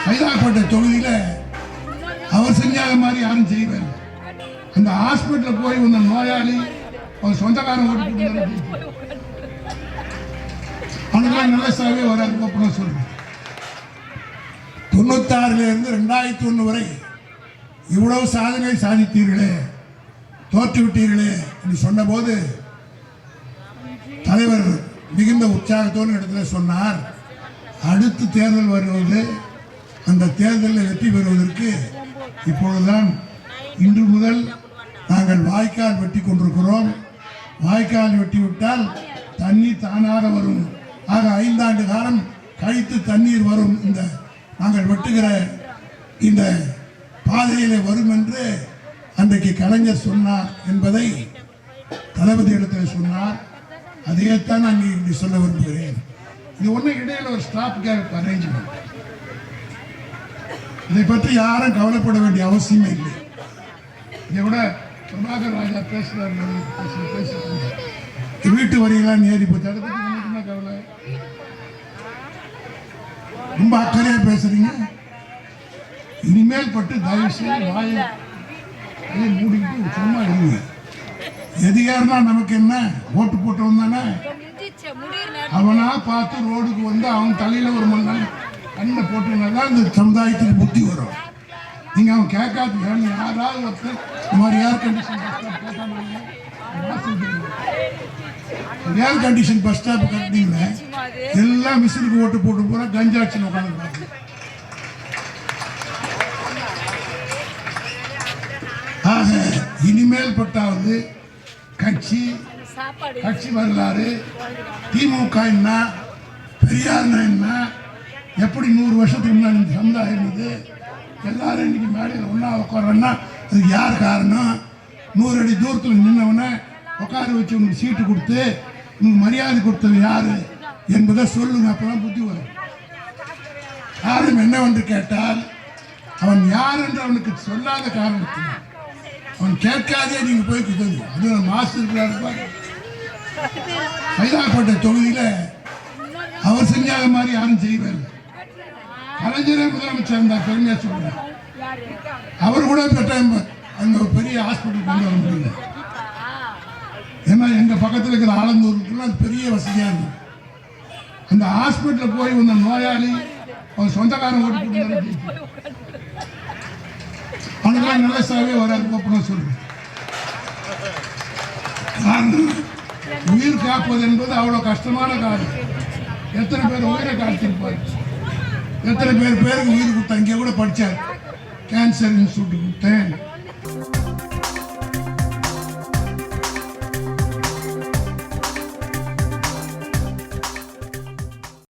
சைதாப்பேட்டை தொகுதியில அவர் செஞ்சாத மாதிரி யாரும் செய்யல. அந்த ஹாஸ்பிட்டல் போய் வந்த நோயாளி அவர் சொந்தக்காரன் ஓட்டு அவனுக்கெல்லாம் நல்ல சேவை வராது. அப்புறம் சொல்றேன் 96 இருந்து 2001 வரை இவ்வளவு சாதனை சாதித்தீர்களே, தோற்றுவிட்டீர்களே என்று சொன்னபோது தலைவர் மிகுந்த உற்சாகத்தோடு இடத்துல சொன்னார், அடுத்து தேர்தல் வருவது, அந்த தேர்தலில் வெற்றி பெறுவதற்கு இப்பொழுதுதான் இன்று முதல் நாங்கள் வாய்க்கால் வெட்டி கொண்டிருக்கிறோம். வாய்க்கால் வெட்டிவிட்டால் தண்ணீர் தானாக வரும். ஆக 5 ஆண்டு காலம் கழித்து தண்ணீர் வரும். இந்த நாங்கள் வெட்டுகிற இந்த பாதையிலே வரும் என்று அன்றைக்கு கலைஞர் சொன்னார் என்பதை தளபதி இடத்துல சொன்னார். அதையேத்தான் நான் இங்கே சொல்ல விரும்புகிறேன். இது ஒன்றும் இடையில ஒரு ஸ்டாப் கேப் அரேஞ்ச்மெண்ட். இதை பற்றி யாரும் கவலைப்பட வேண்டிய அவசியமே இல்லை. இதை விட பிரபாகர் ராஜா பேசுறாரு, வீட்டு வரியெல்லாம் ஏறி போச்சு. அதை பற்றி என்ன கவலை? ரொம்ப அக்கறையா பேசுறீங்க. இனிமேல் பட்டு தயவு செய்து வாயை மூடிக்கிட்டு சும்மா இருங்க. எது யாருன்னா நமக்கு என்ன, ஓட்டு போட்டவன் தானே, அவனா பார்த்து ரோடுக்கு வந்து அவன் தலையில ஒரு மணி நேரம் கண்ணை போட்டுனாதான் இந்த சமுதாயத்துக்கு புத்தி வரும். நீங்க அவன் கேட்காது. யாராவது ஒருத்தர் இந்த மாதிரி ஏர் கண்டிஷன் பஸ் ஸ்டாப் கட்டினீங்க, எல்லா மிஷினுக்கு ஓட்டு போட்டு போற கஞ்சாட்சி உட்காந்து. ஆக இனிமேல் பட்டாவது கட்சி வரலாறு, திமுக என்ன, பெரியார் என்ன, எப்படி 100 வருஷத்துக்கு முன்னாடி இந்த சமுதாயம் இருந்தது, எல்லாரும் இன்னைக்கு மேடையில் ஒன்றா உட்காரன்னா அதுக்கு யார் காரணம்? 100 அடி தூரத்தில் நின்னவனை உட்கார வச்சு உங்களுக்கு சீட்டு கொடுத்து உங்களுக்கு மரியாதை கொடுத்தது யாரு என்பதை சொல்லுங்க. அப்பதான் புத்தி வரும். காரணம் என்னவென்று கேட்டால், அவன் யார் என்று அவனுக்கு சொல்லாத காரணத்தில் அவன் கேட்காதே நீங்க போய் குதவி. அது மாஸ்டர் இருப்பார். சைதாப்பேட்டை தொகுதியில அவர் செஞ்சாத மாதிரி யாரும் செய்வார். கலைஞரே முதலமைச்சர் இருந்தார், பெருமையா சொல்றேன். அவர் கூட அந்த ஒரு பெரிய ஹாஸ்பிட்டல் கொண்டு வர முடியல. ஏன்னா எங்க பக்கத்தில் இருக்கிற ஆலந்தூருக்குள்ள அது பெரிய வசதியா இருந்தது. அந்த ஹாஸ்பிட்டல் போய் வந்த நோயாளி அவர் சொந்தக்காரன் ஓட்டு அவனுக்கெல்லாம் நல்ல சேவை வராது. அப்புறம் சொல்றேன். உயிர் காப்பது என்பது அவ்வளவு கஷ்டமான காரியம். எத்தனை பேர் உயிரை காத்திருப்பார், எத்தனை பேருக்கு உயிர் கொடுத்தா. இங்கே கூட படிச்சார், கேன்சர் இன்ஸ்டியூட் கொடுத்தேன்,